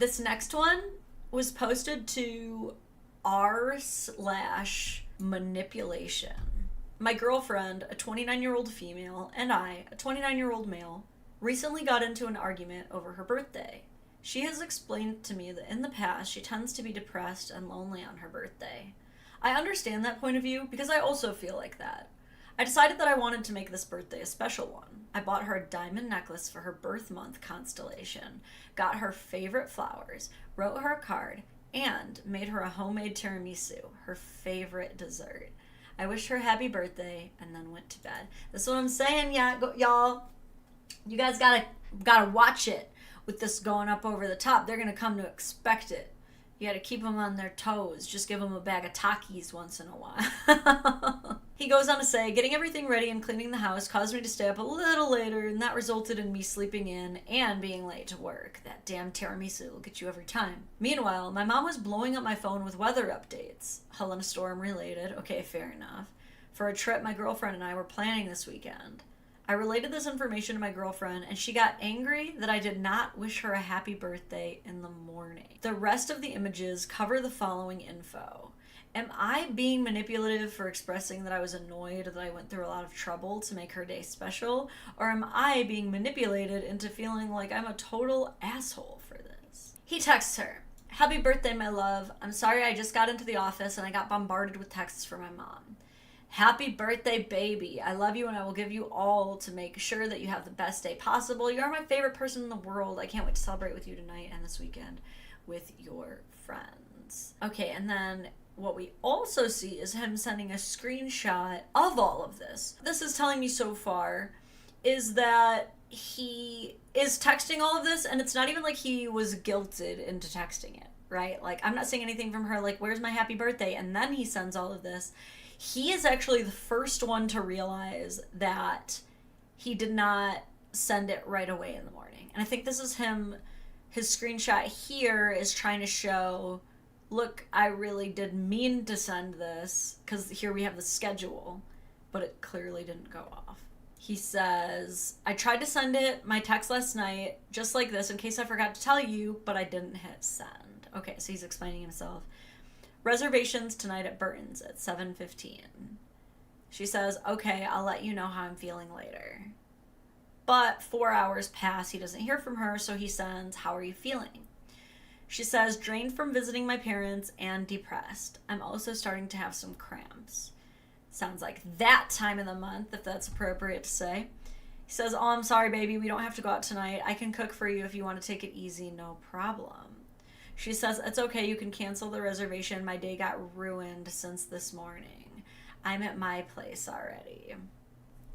This next one was posted to r/manipulation. My girlfriend, a 29-year-old female, and I, a 29-year-old male, recently got into an argument over her birthday. She has explained to me that in the past she tends to be depressed and lonely on her birthday. I understand that point of view because I also feel like that. I decided that I wanted to make this birthday a special one. I bought her a diamond necklace for her birth month constellation, got her favorite flowers, wrote her a card, and made her a homemade tiramisu, her favorite dessert. I wished her happy birthday and then went to bed. That's what I'm saying, y'all. You guys gotta watch it with this going up over the top. They're gonna come to expect it. You gotta keep them on their toes. Just give them a bag of Takis once in a while. He goes on to say, getting everything ready and cleaning the house caused me to stay up a little later, and that resulted in me sleeping in and being late to work. That damn tiramisu will get you every time. Meanwhile, my mom was blowing up my phone with weather updates. Helena Storm related. Okay, fair enough. For a trip my girlfriend and I were planning this weekend. I related this information to my girlfriend, and she got angry that I did not wish her a happy birthday in the morning. The rest of the images cover the following info. Am I being manipulative for expressing that I was annoyed that I went through a lot of trouble to make her day special? Or am I being manipulated into feeling like I'm a total asshole for this? He texts her, happy birthday, my love. I'm sorry I just got into the office and I got bombarded with texts from my mom. Happy birthday, baby. I love you and I will give you all to make sure that you have the best day possible. You're my favorite person in the world. I can't wait to celebrate with you tonight and this weekend with your friends. Okay, and then what we also see is him sending a screenshot of all of this. This is telling me so far is that he is texting all of this, and it's not even like he was guilted into texting it, right? Like, I'm not seeing anything from her like, where's my happy birthday? And then he sends all of this. He is actually the first one to realize that he did not send it right away in the morning. And I think this is him, his screenshot here is trying to show, look, I really did mean to send this, because here we have the schedule, but it clearly didn't go off. He says, I tried to send it, my text last night, just like this, in case I forgot to tell you, but I didn't hit send. Okay, so he's explaining himself. Reservations tonight at Burton's at 7:15. She says, okay, I'll let you know how I'm feeling later. But 4 hours pass, he doesn't hear from her, so he sends, how are you feeling? She says, drained from visiting my parents and depressed. I'm also starting to have some cramps. Sounds like that time of the month, if that's appropriate to say. He says, oh, I'm sorry, baby, we don't have to go out tonight. I can cook for you if you want to take it easy, no problem. She says, it's okay, you can cancel the reservation. My day got ruined since this morning. I'm at my place already.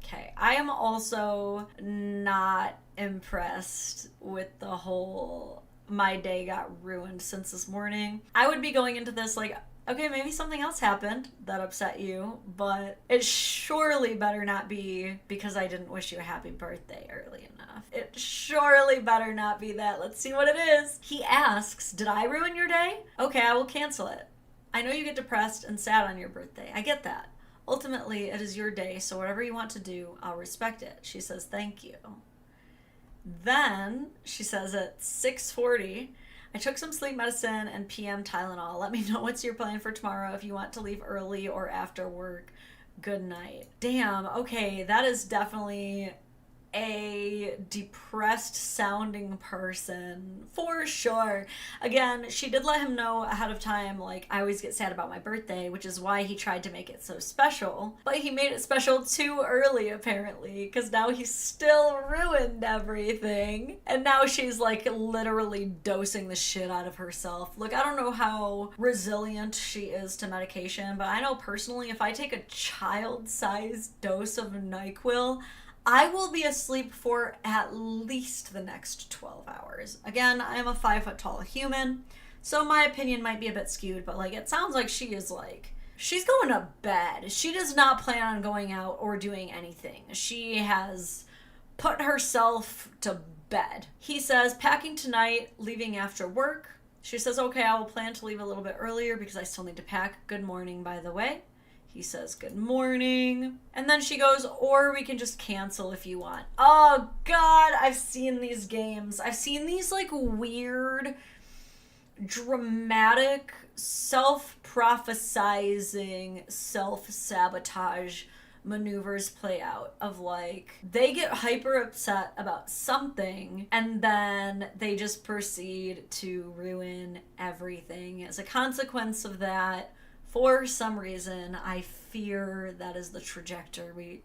Okay, I am also not impressed with the whole my day got ruined since this morning. I would be going into this like, okay, maybe something else happened that upset you, but it surely better not be because I didn't wish you a happy birthday early enough. It surely better not be that. Let's see what it is. He asks, did I ruin your day? Okay, I will cancel it. I know you get depressed and sad on your birthday. I get that. Ultimately, it is your day, so whatever you want to do, I'll respect it. She says, thank you. Then, she says at 6:40, I took some sleep medicine and PM Tylenol. Let me know what's your plan for tomorrow if you want to leave early or after work. Good night. Damn, okay, that is definitely a depressed sounding person for sure. Again, she did let him know ahead of time, like, I always get sad about my birthday, which is why he tried to make it so special, but he made it special too early apparently, because now he's still ruined everything, and now she's like literally dosing the shit out of herself. Look, I don't know how resilient she is to medication, but I know personally if I take a child-sized dose of NyQuil, I will be asleep for at least the next 12 hours. Again, I am a 5 foot tall human, so my opinion might be a bit skewed, but like it sounds like she is like, she's going to bed. She does not plan on going out or doing anything. She has put herself to bed. He says, packing tonight, leaving after work. She says, okay, I will plan to leave a little bit earlier because I still need to pack. Good morning, by the way. He says, good morning. And then she goes, or we can just cancel if you want. Oh, God, I've seen these games. I've seen these, like, weird dramatic, self-prophesizing, self-sabotage maneuvers play out of like they get hyper upset about something and then they just proceed to ruin everything as a consequence of that. For some reason, I fear that is the trajectory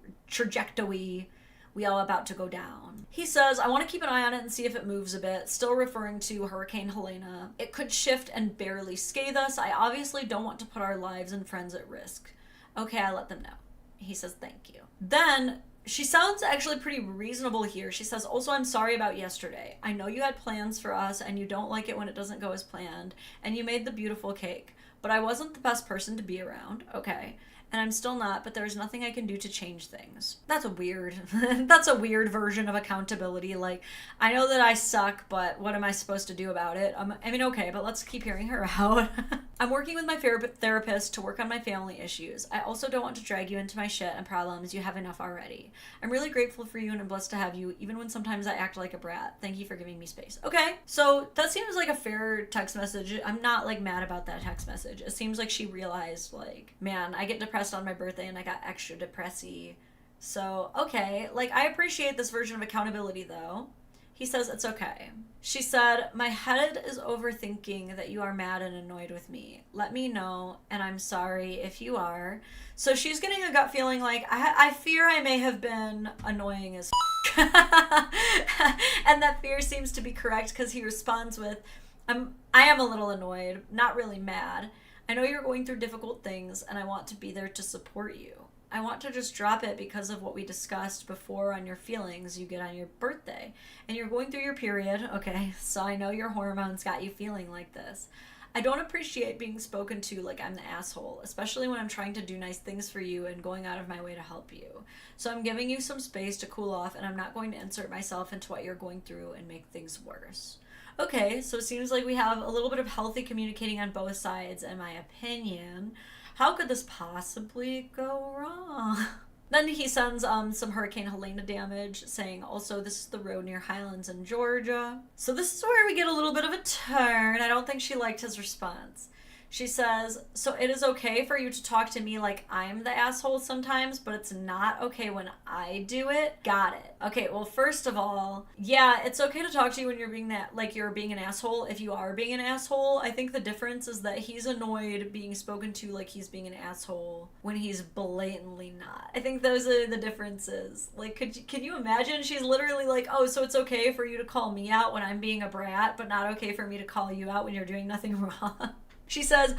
we all about to go down. He says, I want to keep an eye on it and see if it moves a bit, still referring to Hurricane Helena. It could shift and barely scathe us. I obviously don't want to put our lives and friends at risk. Okay, I let them know. He says, thank you. Then she sounds actually pretty reasonable here. She says, also, I'm sorry about yesterday. I know you had plans for us and you don't like it when it doesn't go as planned, and you made the beautiful cake, but I wasn't the best person to be around. Okay. And I'm still not, but there's nothing I can do to change things. That's a weird, that's a weird version of accountability. Like, I know that I suck, but what am I supposed to do about it? I mean, okay, but let's keep hearing her out. I'm working with my therapist to work on my family issues. I also don't want to drag you into my shit and problems. You have enough already. I'm really grateful for you and I'm blessed to have you, even when sometimes I act like a brat. Thank you for giving me space. Okay, so that seems like a fair text message. I'm not, like, mad about that text message. It seems like she realized, like, man, I get depressed on my birthday and I got extra depressy. So, okay, like, I appreciate this version of accountability, though. He says it's okay. She said, my head is overthinking that you are mad and annoyed with me. Let me know, and I'm sorry if you are. So she's getting a gut feeling like, I fear I may have been annoying as and that fear seems to be correct because he responds with, I am a little annoyed, not really mad. I know you're going through difficult things, and I want to be there to support you. I want to just drop it because of what we discussed before on your feelings you get on your birthday. And you're going through your period, okay, so I know your hormones got you feeling like this. I don't appreciate being spoken to like I'm the asshole, especially when I'm trying to do nice things for you and going out of my way to help you. So I'm giving you some space to cool off, and I'm not going to insert myself into what you're going through and make things worse. Okay, so it seems like we have a little bit of healthy communicating on both sides, in my opinion. How could this possibly go wrong? Then he sends some Hurricane Helena damage, saying, also, this is the road near Highlands in Georgia. So this is where we get a little bit of a turn. I don't think she liked his response. She says, so it is okay for you to talk to me like I'm the asshole sometimes, but it's not okay when I do it. Got it. Okay, well, first of all, yeah, it's okay to talk to you when you're being that, like you're being an asshole if you are being an asshole. I think the difference is that he's annoyed being spoken to like he's being an asshole when he's blatantly not. I think those are the differences. Like, can you imagine? She's literally like, oh, so it's okay for you to call me out when I'm being a brat, but not okay for me to call you out when you're doing nothing wrong. She says,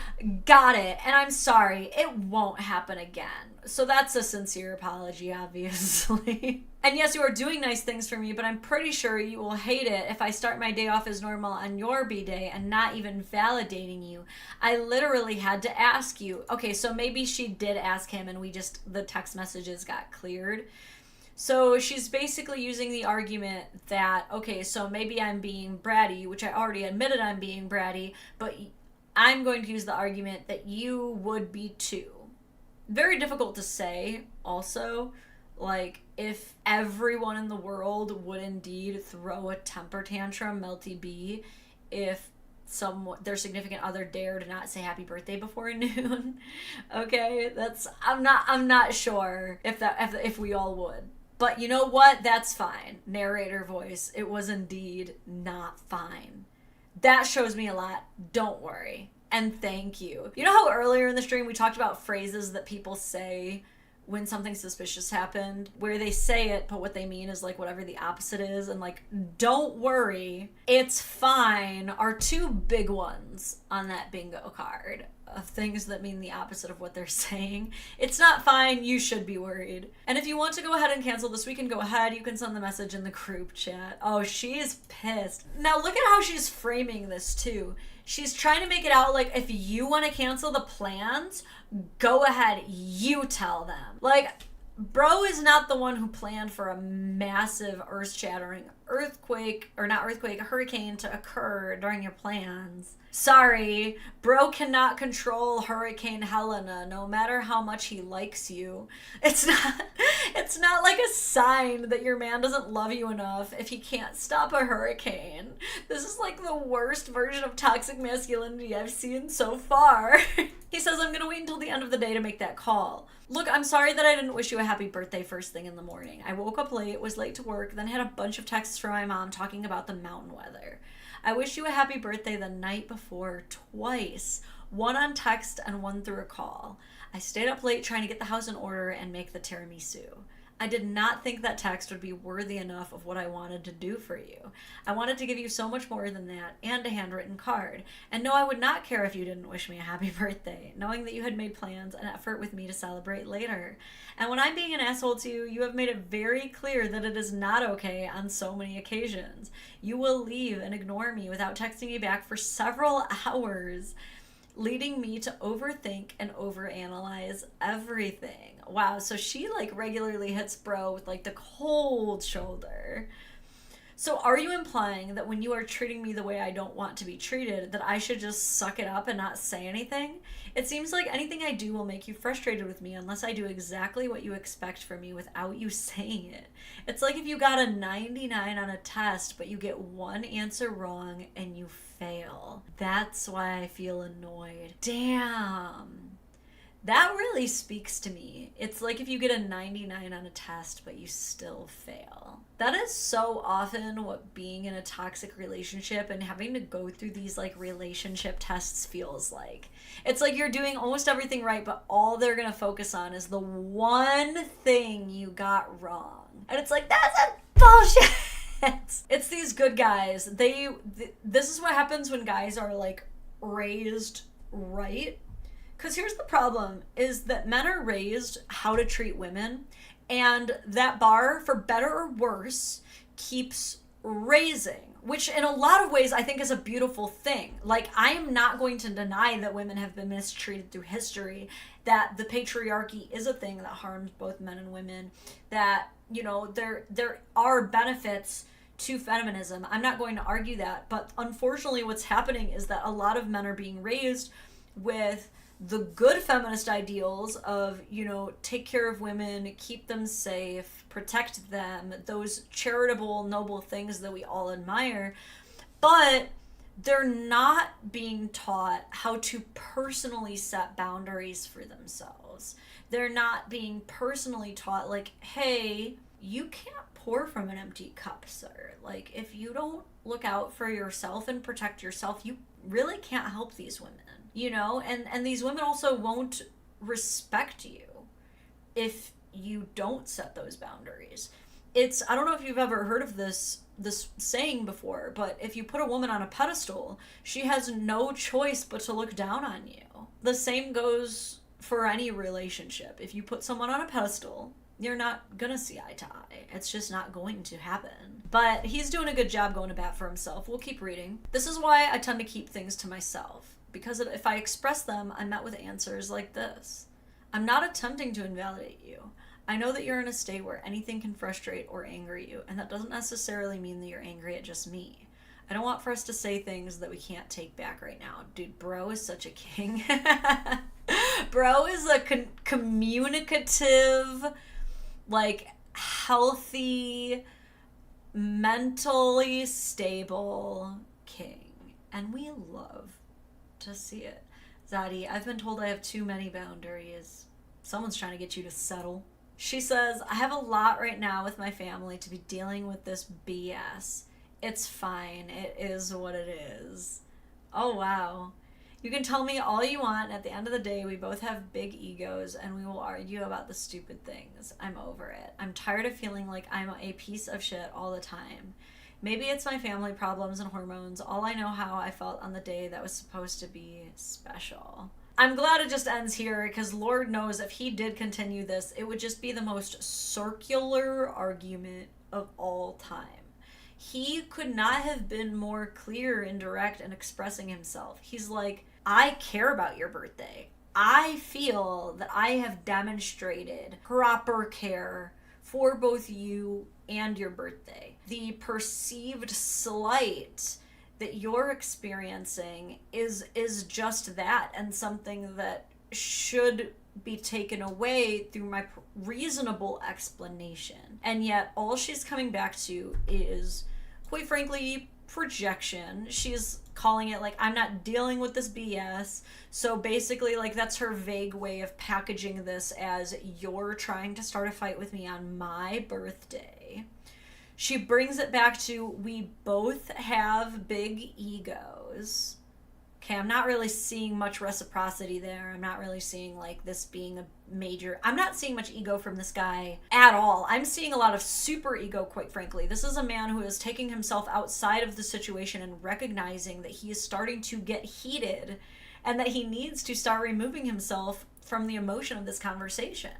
got it, and I'm sorry, it won't happen again. So that's a sincere apology, obviously. And yes, you are doing nice things for me, but I'm pretty sure you will hate it if I start my day off as normal on your B-day and not even validating you. I literally had to ask you. Okay, so maybe she did ask him and the text messages got cleared. So she's basically using the argument that, okay, so maybe I'm being bratty, which I already admitted I'm being bratty, but I'm going to use the argument that you would be too. Very difficult to say, also. Like, if everyone in the world would indeed throw a temper tantrum, melty B, if their significant other dared not say happy birthday before noon. Okay, I'm not sure if we all would. But you know what? That's fine. Narrator voice. It was indeed not fine. That shows me a lot. Don't worry. And thank you. You know how earlier in the stream we talked about phrases that people say when something suspicious happened, where they say it, but what they mean is like whatever the opposite is, and like, don't worry, it's fine, are two big ones on that bingo card of things that mean the opposite of what they're saying. It's not fine, you should be worried. And if you want to go ahead and cancel this weekend, go ahead, you can send the message in the group chat. Oh, she is pissed. Now look at how she's framing this too. She's trying to make it out like, if you want to cancel the plans, go ahead, you tell them. Like, bro is not the one who planned for a massive earth-shattering hurricane to occur during your plans. Sorry, bro cannot control Hurricane Helena no matter how much he likes you. It's not like a sign that your man doesn't love you enough if he can't stop a hurricane. This is like the worst version of toxic masculinity I've seen so far. He says, I'm gonna wait until the end of the day to make that call. Look, I'm sorry that I didn't wish you a happy birthday first thing in the morning. I woke up late, was late to work, then had a bunch of texts from my mom talking about the mountain weather. I wish you a happy birthday the night before twice. One on text and one through a call. I stayed up late trying to get the house in order and make the tiramisu. I did not think that text would be worthy enough of what I wanted to do for you. I wanted to give you so much more than that, and a handwritten card. And no, I would not care if you didn't wish me a happy birthday, knowing that you had made plans and effort with me to celebrate later. And when I'm being an asshole to you, you have made it very clear that it is not okay on so many occasions. You will leave and ignore me without texting me back for several hours, leading me to overthink and overanalyze everything. Wow, so she like regularly hits bro with like the cold shoulder. So are you implying that when you are treating me the way I don't want to be treated, that I should just suck it up and not say anything? It seems like anything I do will make you frustrated with me unless I do exactly what you expect from me without you saying it. It's like if you got a 99 on a test, but you get one answer wrong and you fail. That's why I feel annoyed. Damn. That really speaks to me. It's like if you get a 99 on a test, but you still fail. That is so often what being in a toxic relationship and having to go through these like relationship tests feels like. It's like you're doing almost everything right, but all they're gonna focus on is the one thing you got wrong. And it's like, that's a bullshit. It's these good guys. This is what happens when guys are like raised right. Because here's the problem, is that men are raised how to treat women, and that bar, for better or worse, keeps raising, which in a lot of ways I think is a beautiful thing. Like, I am not going to deny that women have been mistreated through history, that the patriarchy is a thing that harms both men and women, that, you know, there are benefits to feminism. I'm not going to argue that, but unfortunately what's happening is that a lot of men are being raised with the good feminist ideals of, you know, take care of women, keep them safe, protect them, those charitable, noble things that we all admire, but they're not being taught how to personally set boundaries for themselves. They're not being personally taught, like, hey, you can't pour from an empty cup, sir. Like, if you don't look out for yourself and protect yourself, you really can't help these women. You know, and these women also won't respect you if you don't set those boundaries. I don't know if you've ever heard of this saying before, but if you put a woman on a pedestal, she has no choice but to look down on you. The same goes for any relationship. If you put someone on a pedestal, you're not gonna see eye to eye. It's just not going to happen. But he's doing a good job going to bat for himself. We'll keep reading. This is why I tend to keep things to myself. Because if I express them, I'm met with answers like this. I'm not attempting to invalidate you. I know that you're in a state where anything can frustrate or anger you, and that doesn't necessarily mean that you're angry at just me. I don't want for us to say things that we can't take back right now. Dude, bro is such a king. Bro is a communicative, like, healthy, mentally stable king. And we love to see it. Zadie, I've been told I have too many boundaries. Someone's trying to get you to settle. She says, I have a lot right now with my family to be dealing with this BS. It's fine. It is what it is. Oh, wow. You can tell me all you want. At the end of the day, we both have big egos and we will argue about the stupid things. I'm over it. I'm tired of feeling like I'm a piece of shit all the time. Maybe it's my family problems and hormones. All I know how I felt on the day that was supposed to be special. I'm glad it just ends here, because Lord knows if he did continue this, it would just be the most circular argument of all time. He could not have been more clear and direct in expressing himself. He's like, I care about your birthday. I feel that I have demonstrated proper care for both you and your birthday. The perceived slight that you're experiencing is just that, and something that should be taken away through my reasonable explanation. And yet all she's coming back to is, quite frankly, projection. She's calling it like, I'm not dealing with this BS. So basically, like, that's her vague way of packaging this as, you're trying to start a fight with me on my birthday. She brings it back to, we both have big egos. Okay, I'm not really seeing much reciprocity there. I'm not really seeing, like, this being a major... I'm not seeing much ego from this guy at all. I'm seeing a lot of super ego, quite frankly. This is a man who is taking himself outside of the situation and recognizing that he is starting to get heated and that he needs to start removing himself from the emotion of this conversation.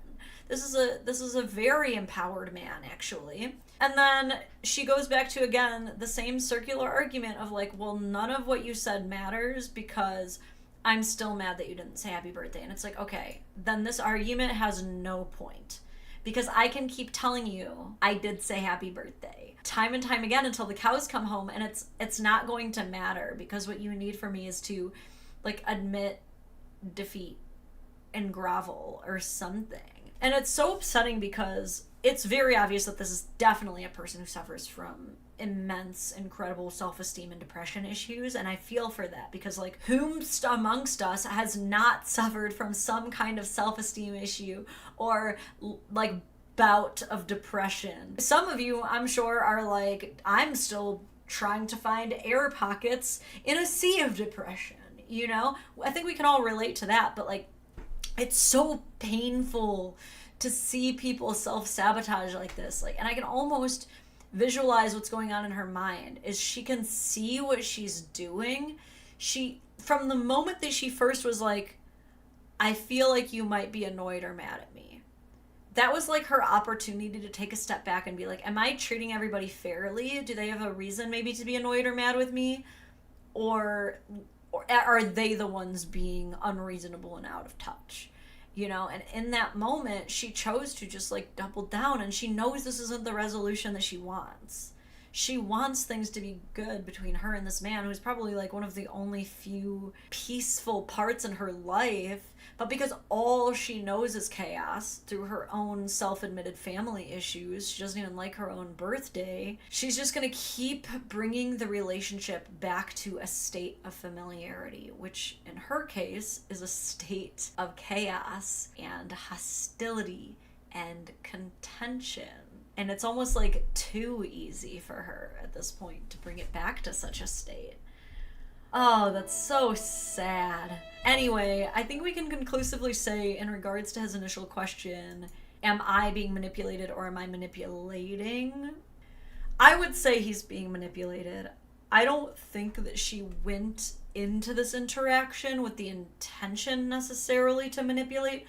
This is a very empowered man, actually. And then she goes back to, again, the same circular argument of like, well, none of what you said matters because I'm still mad that you didn't say happy birthday. And it's like, okay, then this argument has no point because I can keep telling you I did say happy birthday time and time again until the cows come home, and it's not going to matter because what you need from me is to like admit defeat and grovel or something. And it's so upsetting because it's very obvious that this is definitely a person who suffers from immense, incredible self-esteem and depression issues. And I feel for that because, like, whomst amongst us has not suffered from some kind of self-esteem issue or, like, bout of depression? Some of you, I'm sure, are like, I'm still trying to find air pockets in a sea of depression, you know? I think we can all relate to that, but, like, it's so painful to see people self-sabotage like this. Like, and I can almost visualize what's going on in her mind is she can see what she's doing. She, from the moment that she first was like, I feel like you might be annoyed or mad at me, that was like her opportunity to take a step back and be like, am I treating everybody fairly? Do they have a reason maybe to be annoyed or mad with me? Or are they the ones being unreasonable and out of touch? You know, and in that moment, she chose to just like double down, and she knows this isn't the resolution that she wants. She wants things to be good between her and this man who's probably like one of the only few peaceful parts in her life. But because all she knows is chaos through her own self-admitted family issues, she doesn't even like her own birthday, she's just going to keep bringing the relationship back to a state of familiarity, which in her case is a state of chaos and hostility and contention. And it's almost like too easy for her at this point to bring it back to such a state. Oh, that's so sad. Anyway, I think we can conclusively say in regards to his initial question, am I being manipulated or am I manipulating? I would say he's being manipulated. I don't think that she went into this interaction with the intention necessarily to manipulate.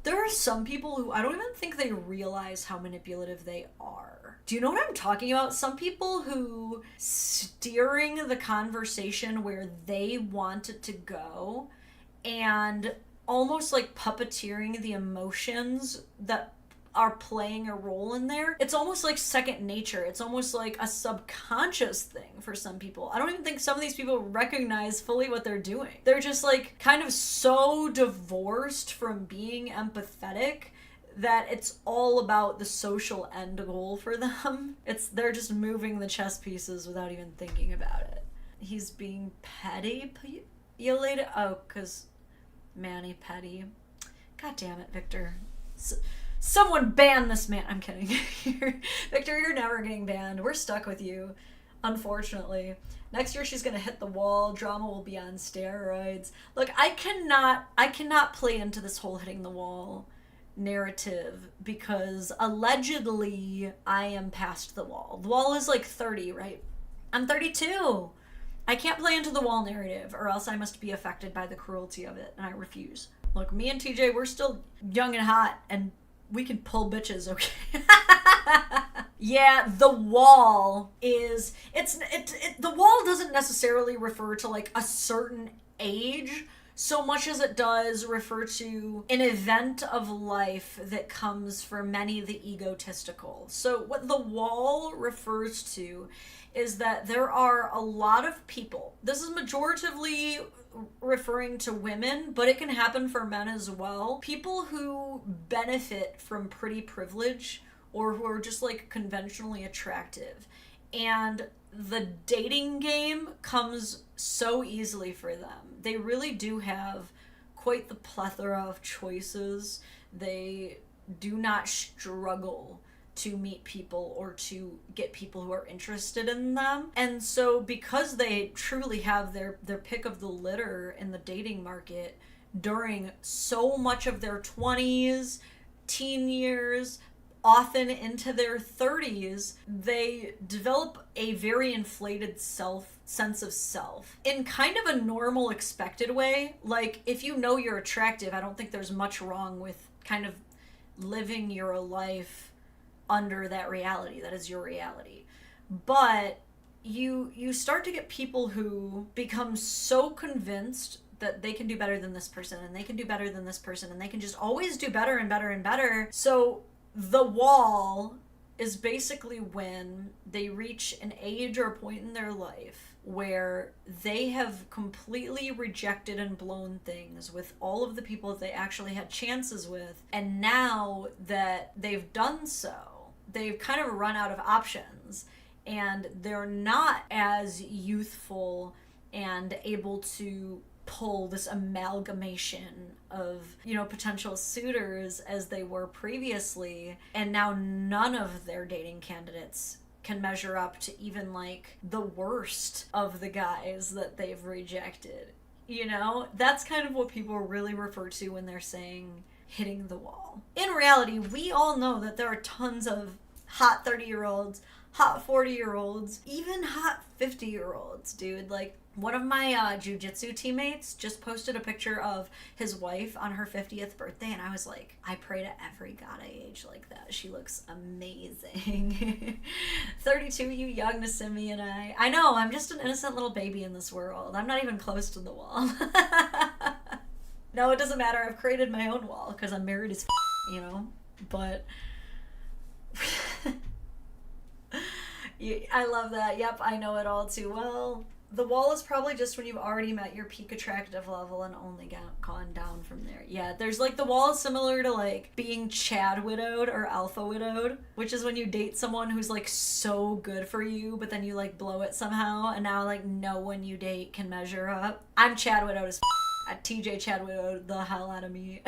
There are some people who I don't even think they realize how manipulative they are. Do you know what I'm talking about? Some people who steering the conversation where they want it to go and almost like puppeteering the emotions that are playing a role in there. It's almost like second nature. It's almost like a subconscious thing for some people. I don't even think some of these people recognize fully what they're doing. They're just like kind of so divorced from being empathetic that it's all about the social end goal for them. They're just moving the chess pieces without even thinking about it. He's being petty-ulated. Oh, because Manny Petty. God damn it, Victor. Someone ban this man. I'm kidding. Victor, you're never getting banned. We're stuck with you, unfortunately. Next year she's gonna hit the wall. Drama will be on steroids. Look, I cannot play into this whole hitting the wall narrative because allegedly I am past the wall. The wall is like 30, right? I'm 32. I can't play into the wall narrative or else I must be affected by the cruelty of it, and I refuse. Look, me and TJ, we're still young and hot, and we can pull bitches, okay? Yeah, the wall the wall doesn't necessarily refer to like a certain age. so much as it does refer to an event of life that comes for many the egotistical. So what the wall refers to is that there are a lot of people. This is majoritively referring to women, but it can happen for men as well. People who benefit from pretty privilege or who are just like conventionally attractive. And the dating game comes so easily for them. They really do have quite the plethora of choices. They do not struggle to meet people or to get people who are interested in them. And so because they truly have their pick of the litter in the dating market during so much of their 20s, teen years, often into their 30s, they develop a very inflated sense of self in kind of a normal, expected way. Like, if you know you're attractive, I don't think there's much wrong with kind of living your life under that reality. That is your reality. But you start to get people who become so convinced that they can do better than this person, and they can do better than this person, and they can just always do better and better and better. So the wall is basically when they reach an age or a point in their life where they have completely rejected and blown things with all of the people that they actually had chances with. And now that they've done so, they've kind of run out of options, and they're not as youthful and able to pull this amalgamation of, you know, potential suitors as they were previously. And now none of their dating candidates can measure up to even like the worst of the guys that they've rejected. You know, that's kind of what people really refer to when they're saying hitting the wall. In reality, we all know that there are tons of hot 30-year-olds, hot 40-year-olds, even hot 50-year-olds, dude. Like, one of my jiu-jitsu teammates just posted a picture of his wife on her 50th birthday, and I was like, I pray to every god I age like that. She looks amazing. 32, you young to send and I know, I'm just an innocent little baby in this world. I'm not even close to the wall. No, it doesn't matter. I've created my own wall because I'm married as you know? But I love that. Yep, I know it all too well. The wall is probably just when you've already met your peak attractive level and only gone down from there. Yeah, there's like the wall is similar to like being Chad widowed or alpha widowed, which is when you date someone who's like so good for you, but then you like blow it somehow, and now like no one you date can measure up. I'm Chad widowed as TJ Chad widowed the hell out of me.